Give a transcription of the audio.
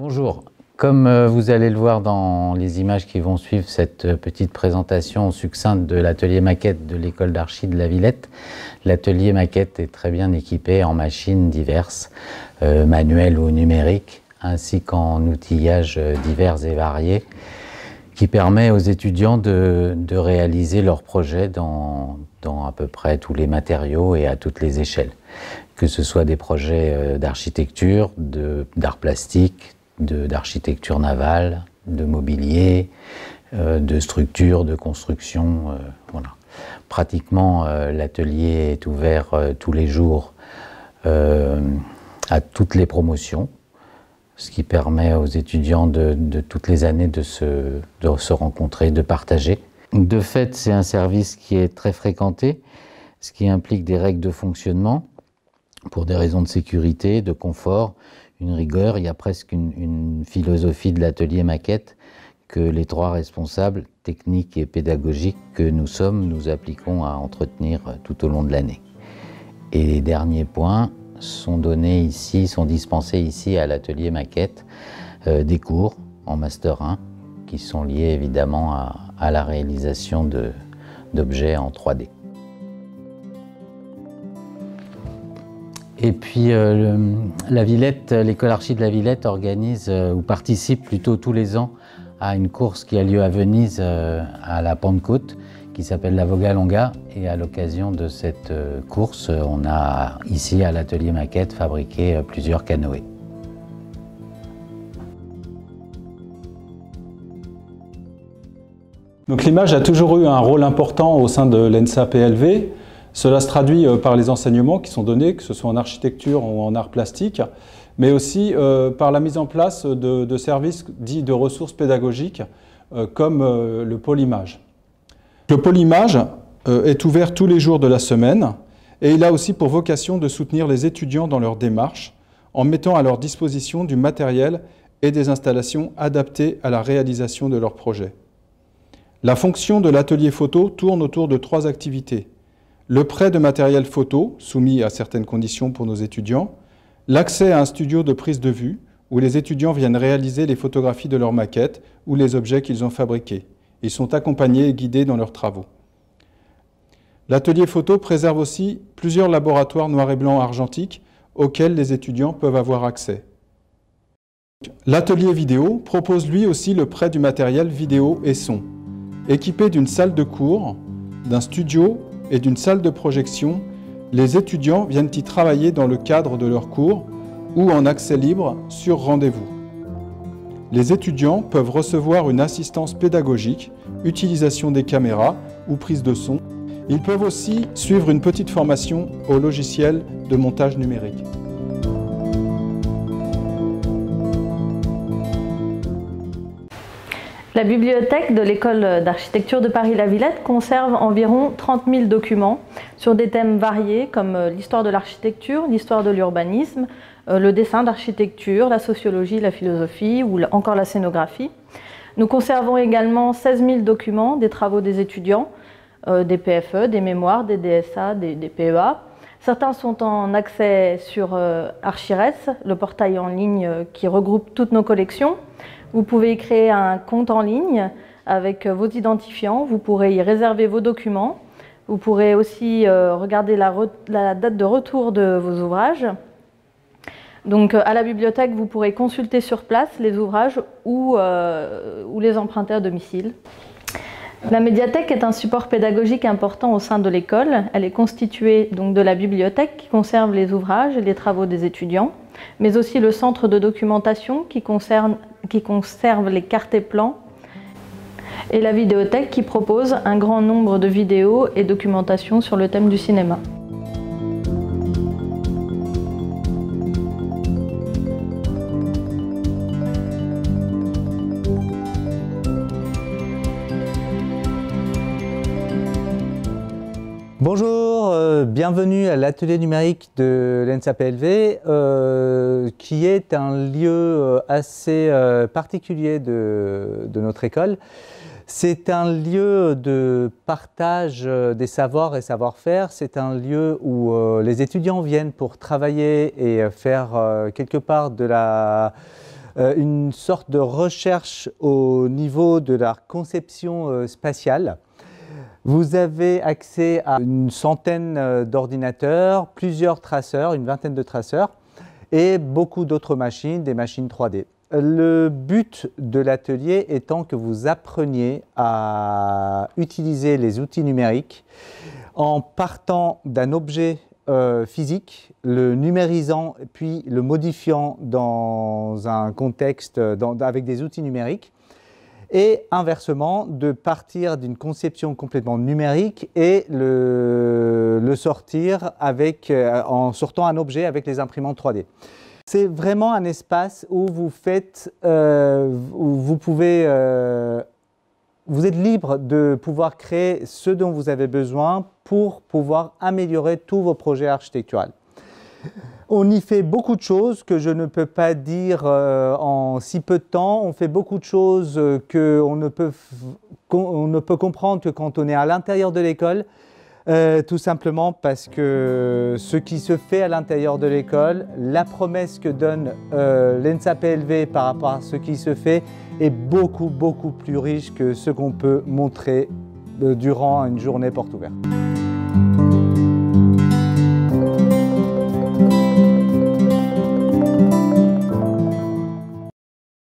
Bonjour, comme vous allez le voir dans les images qui vont suivre cette petite présentation succincte de l'atelier maquette de l'école d'archi de la Villette, l'atelier maquette est très bien équipé en machines diverses, manuelles ou numériques, ainsi qu'en outillages divers et variés, qui permet aux étudiants de réaliser leurs projets dans à peu près tous les matériaux et à toutes les échelles, que ce soit des projets d'architecture, d'art plastique, d'architecture navale, de mobilier, de structure, de construction. Voilà. Pratiquement, l'atelier est ouvert tous les jours à toutes les promotions, ce qui permet aux étudiants de toutes les années de se rencontrer, de partager. De fait, c'est un service qui est très fréquenté, ce qui implique des règles de fonctionnement pour des raisons de sécurité, de confort, une rigueur. Il y a presque une philosophie de l'atelier maquette que les trois responsables techniques et pédagogiques que nous sommes, nous appliquons à entretenir tout au long de l'année. Et les derniers points sont donnés ici, sont dispensés ici à l'atelier maquette, des cours en Master 1 qui sont liés évidemment à la réalisation d'objets en 3D. Et puis la Villette, l'école archi de la Villette organise ou participe plutôt tous les ans à une course qui a lieu à Venise à la Pentecôte qui s'appelle la Voga Longa, et à l'occasion de cette course, on a ici à l'atelier maquette fabriqué plusieurs canoës. Donc l'image a toujours eu un rôle important au sein de l'ENSA-PLV. Cela se traduit par les enseignements qui sont donnés, que ce soit en architecture ou en art plastique, mais aussi par la mise en place de services dits de ressources pédagogiques, comme le pôle image. Le pôle image est ouvert tous les jours de la semaine et il a aussi pour vocation de soutenir les étudiants dans leur démarche en mettant à leur disposition du matériel et des installations adaptées à la réalisation de leurs projets. La fonction de l'atelier photo tourne autour de 3 activités. Le prêt de matériel photo, soumis à certaines conditions pour nos étudiants, l'accès à un studio de prise de vue, où les étudiants viennent réaliser les photographies de leurs maquettes ou les objets qu'ils ont fabriqués. Ils sont accompagnés et guidés dans leurs travaux. L'atelier photo préserve aussi plusieurs laboratoires noir et blanc argentiques auxquels les étudiants peuvent avoir accès. L'atelier vidéo propose lui aussi le prêt du matériel vidéo et son. Équipé d'une salle de cours, d'un studio et d'une salle de projection, les étudiants viennent y travailler dans le cadre de leurs cours ou en accès libre sur rendez-vous. Les étudiants peuvent recevoir une assistance pédagogique, utilisation des caméras ou prise de son. Ils peuvent aussi suivre une petite formation au logiciel de montage numérique. La bibliothèque de l'école d'architecture de Paris-La Villette conserve environ 30 000 documents sur des thèmes variés comme l'histoire de l'architecture, l'histoire de l'urbanisme, le dessin d'architecture, la sociologie, la philosophie ou encore la scénographie. Nous conservons également 16 000 documents des travaux des étudiants, des PFE, des mémoires, des DSA, des PEA. Certains sont en accès sur Archires, le portail en ligne qui regroupe toutes nos collections. Vous pouvez y créer un compte en ligne avec vos identifiants, vous pourrez y réserver vos documents. Vous pourrez aussi regarder la date de retour de vos ouvrages. Donc à la bibliothèque, vous pourrez consulter sur place les ouvrages ou les emprunter à domicile. La médiathèque est un support pédagogique important au sein de l'école. Elle est constituée donc de la bibliothèque qui conserve les ouvrages et les travaux des étudiants, mais aussi le centre de documentation qui conserve les cartes et plans, et la vidéothèque qui propose un grand nombre de vidéos et documentations sur le thème du cinéma. Bonjour, bienvenue à l'atelier numérique de l'ENSA-PLV qui est un lieu assez particulier de notre école. C'est un lieu de partage des savoirs et savoir-faire. C'est un lieu où les étudiants viennent pour travailler et faire quelque part de la une sorte de recherche au niveau de la conception spatiale. Vous avez accès à une centaine d'ordinateurs, plusieurs traceurs, une vingtaine de traceurs, et beaucoup d'autres machines, des machines 3D. Le but de l'atelier étant que vous appreniez à utiliser les outils numériques en partant d'un objet physique, le numérisant puis le modifiant dans un contexte avec des outils numériques, et inversement de partir d'une conception complètement numérique et le sortir en sortant un objet avec les imprimantes 3D. C'est vraiment un espace où vous êtes libre de pouvoir créer ce dont vous avez besoin pour pouvoir améliorer tous vos projets architecturaux. On y fait beaucoup de choses que je ne peux pas dire en si peu de temps. On fait beaucoup de choses qu'on ne peut comprendre que quand on est à l'intérieur de l'école. Tout simplement parce que ce qui se fait à l'intérieur de l'école, la promesse que donne l'ENSA-PLV par rapport à ce qui se fait est beaucoup plus riche que ce qu'on peut montrer durant une journée porte ouverte.